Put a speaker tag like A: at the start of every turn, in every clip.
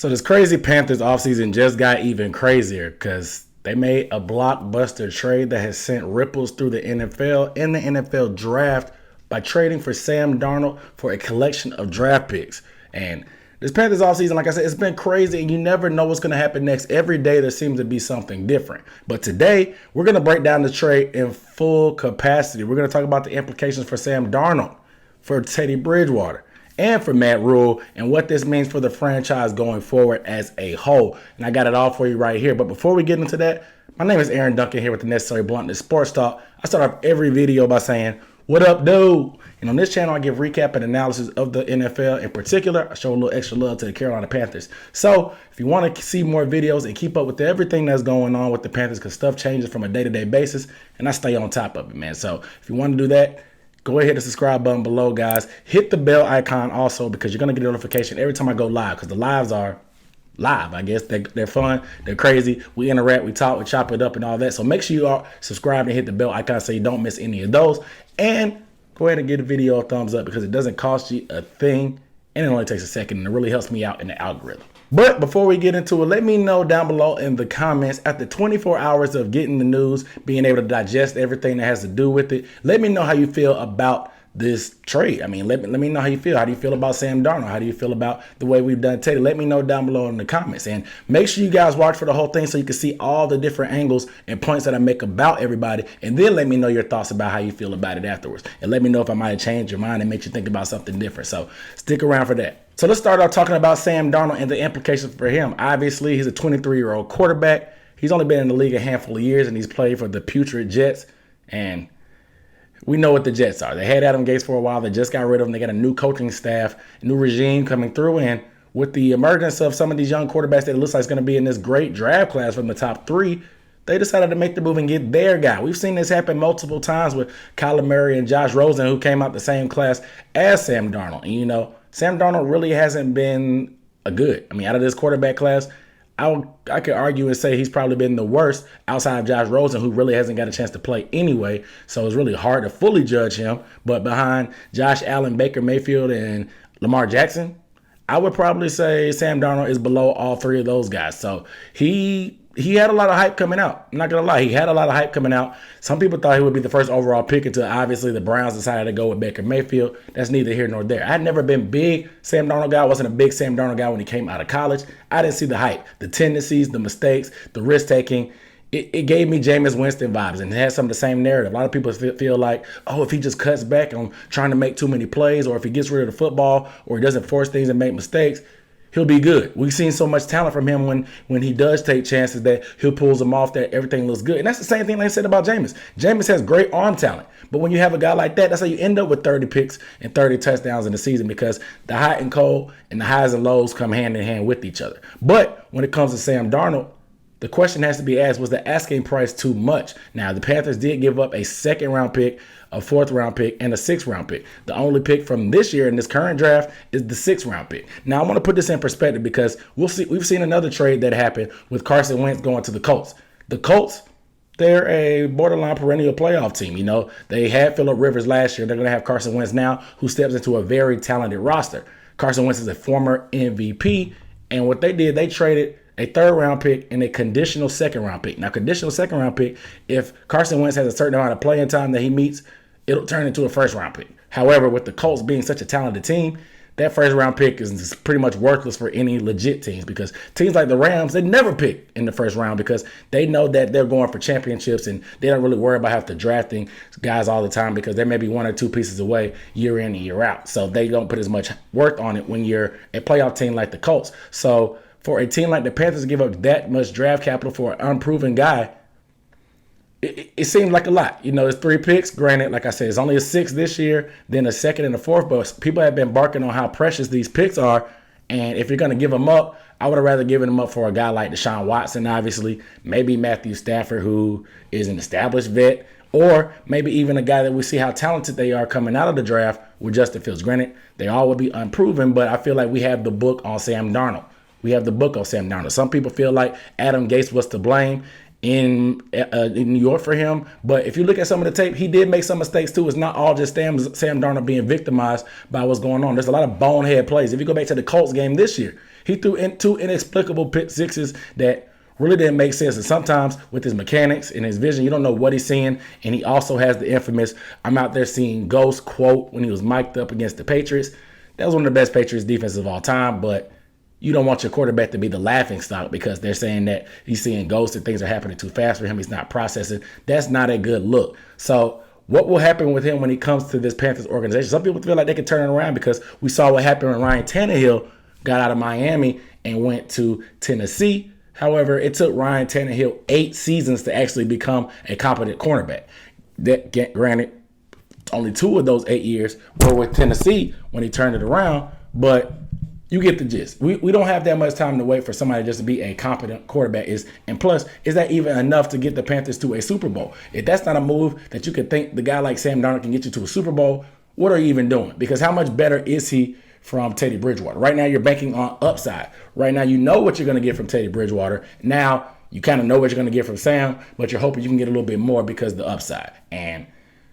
A: So this crazy Panthers offseason just got even crazier because they made a blockbuster trade that has sent ripples through the NFL and the NFL draft by trading for Sam Darnold for a collection of draft picks. And this Panthers offseason, like I said, it's been crazy and you never know what's going to happen next. Every day there seems to be something different. But today, we're going to break down the trade in full capacity. We're going to talk about the implications for Sam Darnold, for Teddy Bridgewater, and for Matt Rhule, and what this means for the franchise going forward as a whole. And I got it all for you right here. But before we get into that, my name is Aaron Duncan here with the Necessary Bluntness Sports Talk. I start off every video by saying, "What up, dude?" And on this channel, I give recap and analysis of the NFL. In particular, I show a little extra love to the Carolina Panthers. So if you want to see more videos and keep up with everything that's going on with the Panthers, because stuff changes from a day-to-day basis, and I stay on top of it, man. So if you want to do that, go ahead and subscribe button below, guys. Hit the bell icon also, because you're going to get a notification every time I go live, because the lives are live, I guess. They're fun. They're crazy. We interact, we talk, we chop it up and all that. So make sure you are subscribed and hit the bell icon so you don't miss any of those. And go ahead and give the video a thumbs up, because it doesn't cost you a thing and it only takes a second, and it really helps me out in the algorithm. But before we get into it, let me know down below in the comments, after 24 hours of getting the news, being able to digest everything that has to do with it, let me know how you feel about this trade. I mean, let me know how you feel. How do you feel about Sam Darnold? How do you feel about the way we've done Teddy? Let me know down below in the comments. And make sure you guys watch for the whole thing so you can see all the different angles and points that I make about everybody. And then let me know your thoughts about how you feel about it afterwards. And let me know if I might have changed your mind and make you think about something different. So stick around for that. So let's start off talking about Sam Darnold and the implications for him. Obviously, he's a 23-year-old quarterback. He's only been in the league a handful of years, and he's played for the putrid Jets. And we know what the Jets are. They had Adam Gase for a while. They just got rid of him. They got a new coaching staff, a new regime coming through. And with the emergence of some of these young quarterbacks that it looks like is going to be in this great draft class from the top three, they decided to make the move and get their guy. We've seen this happen multiple times with Kyler Murray and Josh Rosen, who came out the same class as Sam Darnold. And, you know, Sam Darnold really hasn't been a good. I mean, out of this quarterback class, I could argue and say he's probably been the worst outside of Josh Rosen, who really hasn't got a chance to play anyway. So it's really hard to fully judge him. But behind Josh Allen, Baker Mayfield, and Lamar Jackson, I would probably say Sam Darnold is below all three of those guys. So he had a lot of hype coming out. I'm not going to lie. He had a lot of hype coming out. Some people thought he would be the first overall pick until obviously the Browns decided to go with Baker Mayfield. That's neither here nor there. I had never been big Sam Darnold guy. I wasn't a big Sam Darnold guy when he came out of college. I didn't see the hype, the tendencies, the mistakes, the risk-taking. It gave me Jameis Winston vibes, and it has some of the same narrative. A lot of people feel like, oh, if he just cuts back on trying to make too many plays, or if he gets rid of the football, or he doesn't force things and make mistakes, he'll be good. We've seen so much talent from him when he does take chances that he'll pulls them off, that everything looks good. And that's the same thing like I said about Jameis. Jameis has great arm talent. But when you have a guy like that, that's how you end up with 30 picks and 30 touchdowns in the season, because the hot and cold and the highs and lows come hand in hand with each other. But when it comes to Sam Darnold, the question has to be asked, was the asking price too much? Now, the Panthers did give up a second-round pick, a fourth-round pick, and a sixth-round pick. The only pick from this year in this current draft is the sixth-round pick. Now, I want to put this in perspective, because we've seen another trade that happened with Carson Wentz going to the Colts. The Colts, they're a borderline perennial playoff team. You know, they had Phillip Rivers last year. They're going to have Carson Wentz now, who steps into a very talented roster. Carson Wentz is a former MVP, and what they did, they traded a third-round pick and a conditional second-round pick. Now, conditional second-round pick, if Carson Wentz has a certain amount of playing time that he meets, it'll turn into a first-round pick. However, with the Colts being such a talented team, that first-round pick is pretty much worthless for any legit teams, because teams like the Rams, they never pick in the first round because they know that they're going for championships, and they don't really worry about having to drafting guys all the time, because there may be one or two pieces away year in and year out. So they don't put as much work on it when you're a playoff team like the Colts. So for a team like the Panthers to give up that much draft capital for an unproven guy, it seems like a lot. You know, it's 3 picks. Granted, like I said, it's only a sixth this year, then a second and a fourth. But people have been barking on how precious these picks are. And if you're going to give them up, I would have rather given them up for a guy like Deshaun Watson, obviously. Maybe Matthew Stafford, who is an established vet. Or maybe even a guy that we see how talented they are coming out of the draft with Justin Fields. Granted, they all would be unproven, but I feel like we have the book on Sam Darnold. We have the book on Sam Darnold. Some people feel like Adam Gase was to blame. in New York for him. But if you look at some of the tape, he did make some mistakes too. It's not all just Sam Darnold being victimized by what's going on. There's a lot of bonehead plays. If you go back to the Colts game this year, he threw in 2 inexplicable pick sixes that really didn't make sense. And sometimes with his mechanics and his vision, you don't know what he's seeing. And he also has the infamous, I'm out there seeing ghosts quote when he was mic'd up against the Patriots. That was one of the best Patriots defenses of all time, but you don't want your quarterback to be the laughing stock because they're saying that he's seeing ghosts and things are happening too fast for him. He's not processing. That's not a good look. So what will happen with him when he comes to this Panthers organization? Some people feel like they can turn it around because we saw what happened when Ryan Tannehill got out of Miami and went to Tennessee. However, it took Ryan Tannehill 8 seasons to actually become a competent cornerback. That, granted, only 2 of those 8 years were with Tennessee when he turned it around, but you get the gist. We don't have that much time to wait for somebody just to be a competent quarterback. And plus, is that even enough to get the Panthers to a Super Bowl? If that's not a move that you could think the guy like Sam Darnold can get you to a Super Bowl, what are you even doing? Because how much better is he from Teddy Bridgewater? Right now, you're banking on upside. Right now, you know what you're going to get from Teddy Bridgewater. Now, you kind of know what you're going to get from Sam, but you're hoping you can get a little bit more because of the upside. And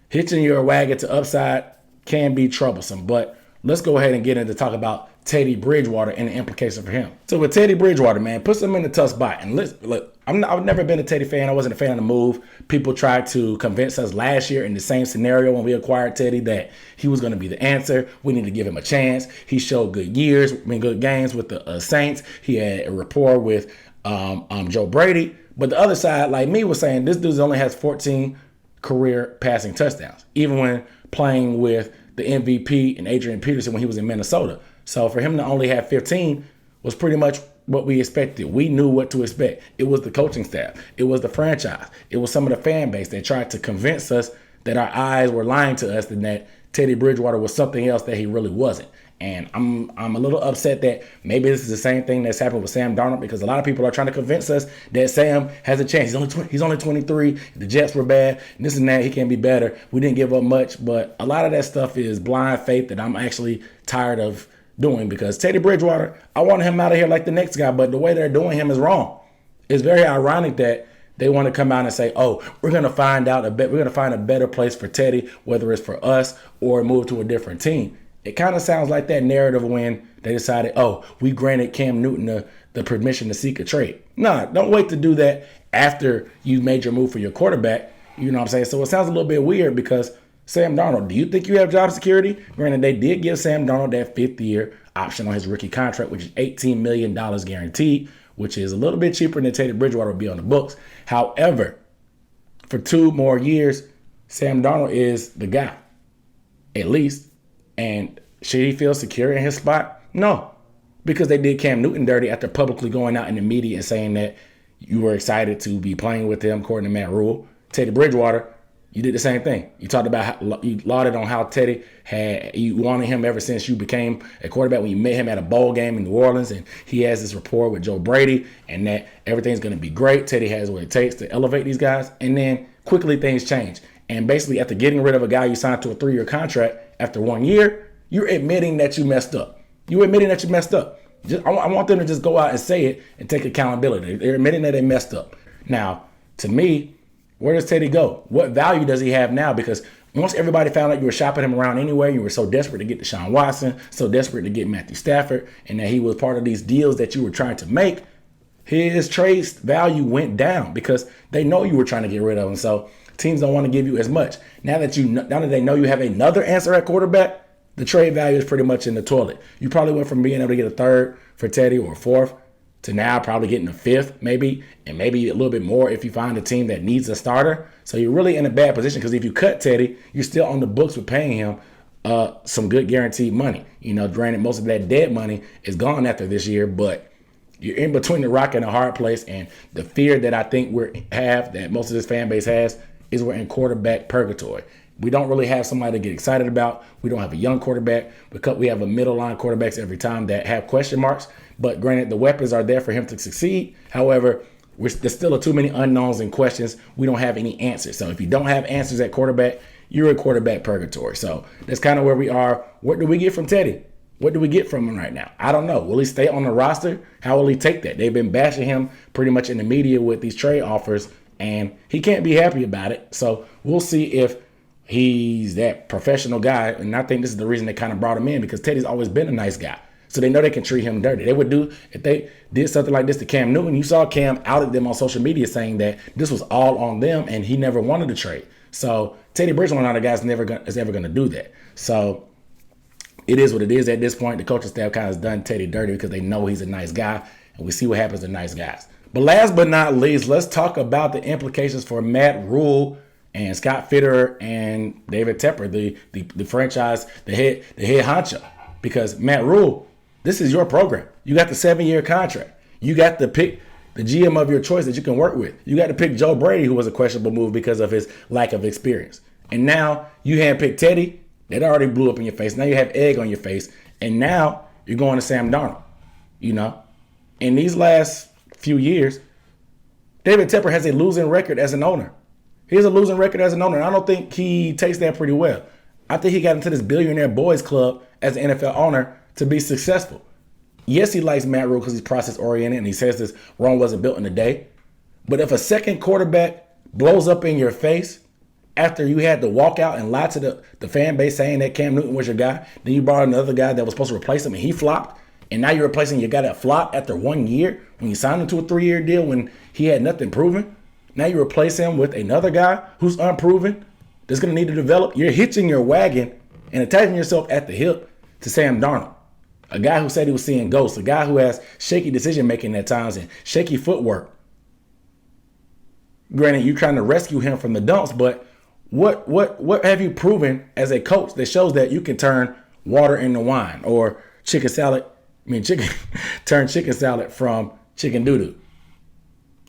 A: hitching your wagon to upside can be troublesome. But let's go ahead and get into talk about Teddy Bridgewater and the implications for him. So with Teddy Bridgewater, man, puts him in a tough spot. And look, I've never been a Teddy fan. I wasn't a fan of the move. People tried to convince us last year in the same scenario when we acquired Teddy that he was going to be the answer. We need to give him a chance. He showed good good games with the Saints. He had a rapport with Joe Brady. But the other side, like me, was saying this dude only has 14 career passing touchdowns, even when playing with the MVP and Adrian Peterson when he was in Minnesota. So for him to only have 15 was pretty much what we expected. We knew what to expect. It was the coaching staff. It was the franchise. It was some of the fan base that tried to convince us that our eyes were lying to us and that Teddy Bridgewater was something else that he really wasn't. And I'm a little upset that maybe this is the same thing that's happened with Sam Darnold because a lot of people are trying to convince us that Sam has a chance. He's only 23. The Jets were bad. This and that. He can be better. We didn't give up much, but a lot of that stuff is blind faith that I'm actually tired of doing because Teddy Bridgewater, I want him out of here like the next guy, but the way they're doing him is wrong. It's very ironic that they want to come out and say, "Oh, we're going to find a better place for Teddy, whether it's for us or move to a different team." It kind of sounds like that narrative when they decided, "Oh, we granted Cam Newton the permission to seek a trade." Nah, don't wait to do that after you made your move for your quarterback. You know what I'm saying? So it sounds a little bit weird because Sam Darnold, do you think you have job security? Granted, they did give Sam Darnold that 5th-year option on his rookie contract, which is $18 million guaranteed, which is a little bit cheaper than Teddy Bridgewater would be on the books. However, for 2 more years, Sam Darnold is the guy, at least. And should he feel secure in his spot? No, because they did Cam Newton dirty after publicly going out in the media and saying that you were excited to be playing with him, according to Matt Rhule. Teddy Bridgewater, you did the same thing. You talked about you lauded on how Teddy you wanted him ever since you became a quarterback when you met him at a bowl game in New Orleans, and he has this rapport with Joe Brady, and that everything's going to be great. Teddy has what it takes to elevate these guys, and then quickly things change. And basically, after getting rid of a guy you signed to a 3-year contract after 1 year, you're admitting that you messed up. You're admitting that you messed up. I want them to just go out and say it and take accountability. They're admitting that they messed up. Now, to me, where does Teddy go? What value does he have now? Because once everybody found out you were shopping him around anyway, you were so desperate to get Deshaun Watson, so desperate to get Matthew Stafford, and that he was part of these deals that you were trying to make, his trade value went down because they know you were trying to get rid of him. So teams don't want to give you as much. Now that they know you have another answer at quarterback, the trade value is pretty much in the toilet. You probably went from being able to get a 3rd for Teddy or a 4th to now probably getting a 5th maybe, and maybe a little bit more if you find a team that needs a starter. So you're really in a bad position because if you cut Teddy, you're still on the books with paying him some good guaranteed money. You know, granted, most of that dead money is gone after this year, but you're in between the rock and the hard place. And the fear that I think that most of this fan base has is we're in quarterback purgatory. We don't really have somebody to get excited about. We don't have a young quarterback because we have a middle line quarterbacks every time that have question marks. But granted, the weapons are there for him to succeed. However, there's still too many unknowns and questions. We don't have any answers. So if you don't have answers at quarterback, you're in quarterback purgatory. So that's kind of where we are. What do we get from Teddy? What do we get from him right now? I don't know. Will he stay on the roster? How will he take that? They've been bashing him pretty much in the media with these trade offers and he can't be happy about it. So we'll see if he's that professional guy. And I think this is the reason they kind of brought him in, because Teddy's always been a nice guy. So they know they can treat him dirty. They would do, if they did something like this to Cam Newton, you saw Cam outed them on social media saying that this was all on them and he never wanted to trade. So Teddy Bridgewater, one of the guys, is ever going to do that. So it is what it is at this point. The coaching staff kind of has done Teddy dirty because they know he's a nice guy, and we see what happens to nice guys. But last but not least, let's talk about the implications for Matt Rhule and Scott Fitterer and David Tepper, the franchise, the head honcho. Because Matt Rhule, this is your program. You got the 7-year contract. You got to pick the GM of your choice that you can work with. You got to pick Joe Brady, who was a questionable move because of his lack of experience. And now you handpicked Teddy. That already blew up in your face. Now you have egg on your face. And now you're going to Sam Darnold. You know, in these last few years, David Tepper has a losing record as an owner. He has a losing record as an owner. And I don't think he takes that pretty well. I think he got into this billionaire boys club as an NFL owner to be successful. Yes, he likes Matt Rhule because he's process oriented and he says this Rome wasn't built in a day. But if a second quarterback blows up in your face after you had to walk out and lie to the fan base saying that Cam Newton was your guy, then you brought another guy that was supposed to replace him and he flopped, and now you're replacing your guy that flopped after 1 year when you signed him to a 3-year deal when he had nothing proven. Now you replace him with another guy who's unproven, that's going to need to develop. You're hitching your wagon and attaching yourself at the hip to Sam Darnold, a guy who said he was seeing ghosts, a guy who has shaky decision-making at times and shaky footwork. Granted, you're trying to rescue him from the dumps, but what have you proven as a coach that shows that you can turn water into wine, or turn chicken salad from chicken doo-doo?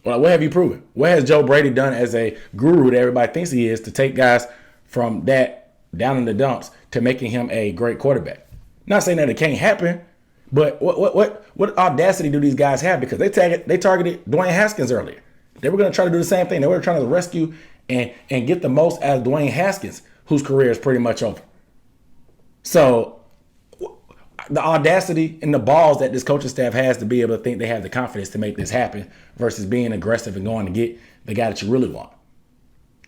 A: Well, what have you proven? What has Joe Brady done as a guru that everybody thinks he is to take guys from that down in the dumps to making him a great quarterback? Not saying that it can't happen, but what audacity do these guys have? Because they targeted Dwayne Haskins earlier. They were going to try to do the same thing. They were trying to rescue and get the most out of Dwayne Haskins, whose career is pretty much over. So the audacity and the balls that this coaching staff has to be able to think they have the confidence to make this happen versus being aggressive and going to get the guy that you really want.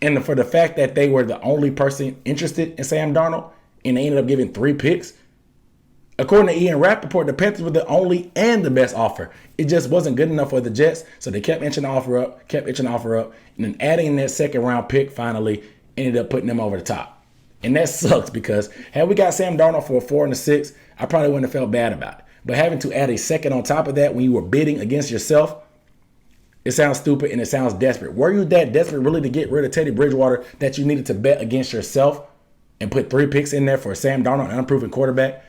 A: And for the fact that they were the only person interested in Sam Darnold and they ended up giving 3 picks, according to Ian Rappaport, the Panthers were the only and the best offer. It just wasn't good enough for the Jets, so they kept inching the offer up, and then adding that second-round pick finally ended up putting them over the top. And that sucks because had we got Sam Darnold for a 4 and a 6, I probably wouldn't have felt bad about it. But having to add a second on top of that when you were bidding against yourself, it sounds stupid and it sounds desperate. Were you that desperate really to get rid of Teddy Bridgewater that you needed to bet against yourself and put 3 picks in there for Sam Darnold, an unproven quarterback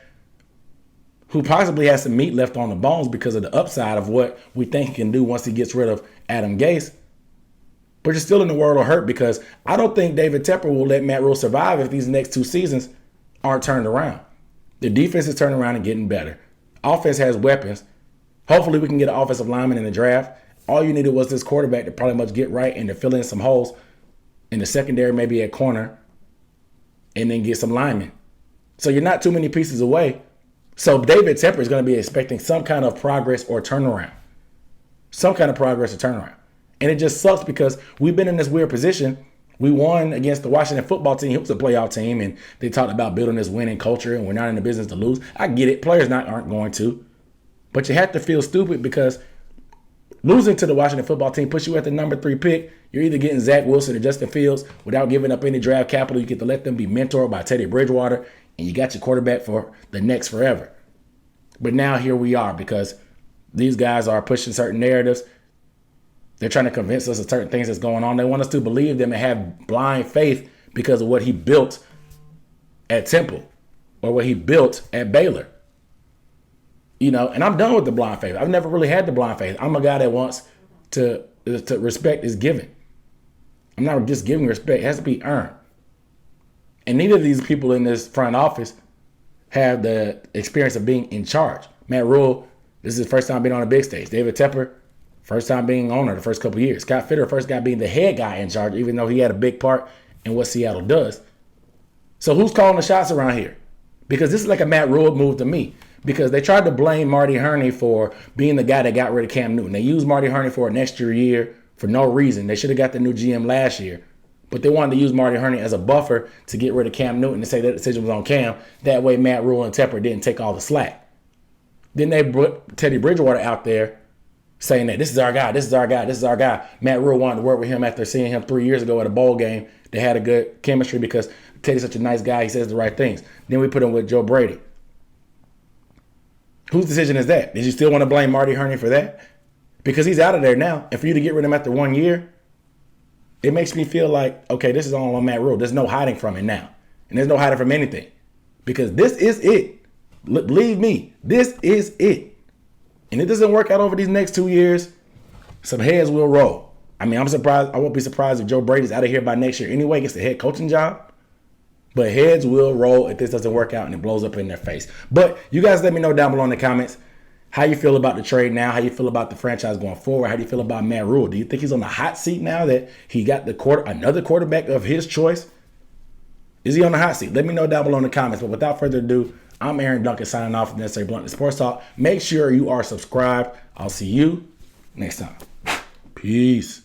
A: who possibly has some meat left on the bones because of the upside of what we think he can do once he gets rid of Adam Gase? But you're still in the world of hurt because I don't think David Tepper will let Matt Rhule survive if these next 2 seasons aren't turned around. The defense is turning around and getting better. Offense has weapons. Hopefully we can get an offensive lineman in the draft. All you needed was this quarterback to probably much get right and to fill in some holes in the secondary, maybe at corner, and then get some linemen. So you're not too many pieces away. So David Tepper is going to be expecting some kind of progress or turnaround. And it just sucks because we've been in this weird position. We won against the Washington football team. It was a playoff team, and they talked about building this winning culture, and we're not in the business to lose. I get it. Players aren't going to. But you have to feel stupid because losing to the Washington football team puts you at the number 3 pick. You're either getting Zach Wilson or Justin Fields without giving up any draft capital. You get to let them be mentored by Teddy Bridgewater, and you got your quarterback for the next forever. But now here we are because these guys are pushing certain narratives. They're trying to convince us of certain things that's going on. They want us to believe them and have blind faith because of what he built at Temple or what he built at Baylor. You know, and I'm done with the blind faith. I've never really had the blind faith. I'm a guy that wants to respect is given. I'm not just giving respect. It has to be earned. And neither of these people in this front office have the experience of being in charge. Matt Rhule, this is his first time being on a big stage. David Tepper, first time being owner the first couple of years. Scott Fitterer, first guy being the head guy in charge, even though he had a big part in what Seattle does. So who's calling the shots around here? Because this is like a Matt Rhule move to me. Because they tried to blame Marty Herney for being the guy that got rid of Cam Newton. They used Marty Herney for an extra year for no reason. They should have got the new GM last year. But they wanted to use Marty Hurney as a buffer to get rid of Cam Newton and say that decision was on Cam. That way Matt Rhule and Tepper didn't take all the slack. Then they put Teddy Bridgewater out there saying that this is our guy, this is our guy, this is our guy. Matt Rhule wanted to work with him after seeing him 3 years ago at a bowl game. They had a good chemistry because Teddy's such a nice guy. He says the right things. Then we put him with Joe Brady. Whose decision is that? Did you still want to blame Marty Hurney for that? Because he's out of there now. And for you to get rid of him after 1 year, it makes me feel like, okay, this is all on Matt Rhule. There's no hiding from it now. And there's no hiding from anything. Because this is it. Believe me, this is it. And it doesn't work out over these next 2 years, some heads will roll. I mean, I'm surprised. I won't be surprised if Joe Brady's out of here by next year anyway, gets the head coaching job. But heads will roll if this doesn't work out and it blows up in their face. But you guys let me know down below in the comments how you feel about the trade now, how you feel about the franchise going forward, how do you feel about Matt Rhule? Do you think he's on the hot seat now that he got another quarterback of his choice? Is he on the hot seat? Let me know down below in the comments. But without further ado, I'm Aaron Duncan signing off from Necessary Blunt Sports Talk. Make sure you are subscribed. I'll see you next time. Peace.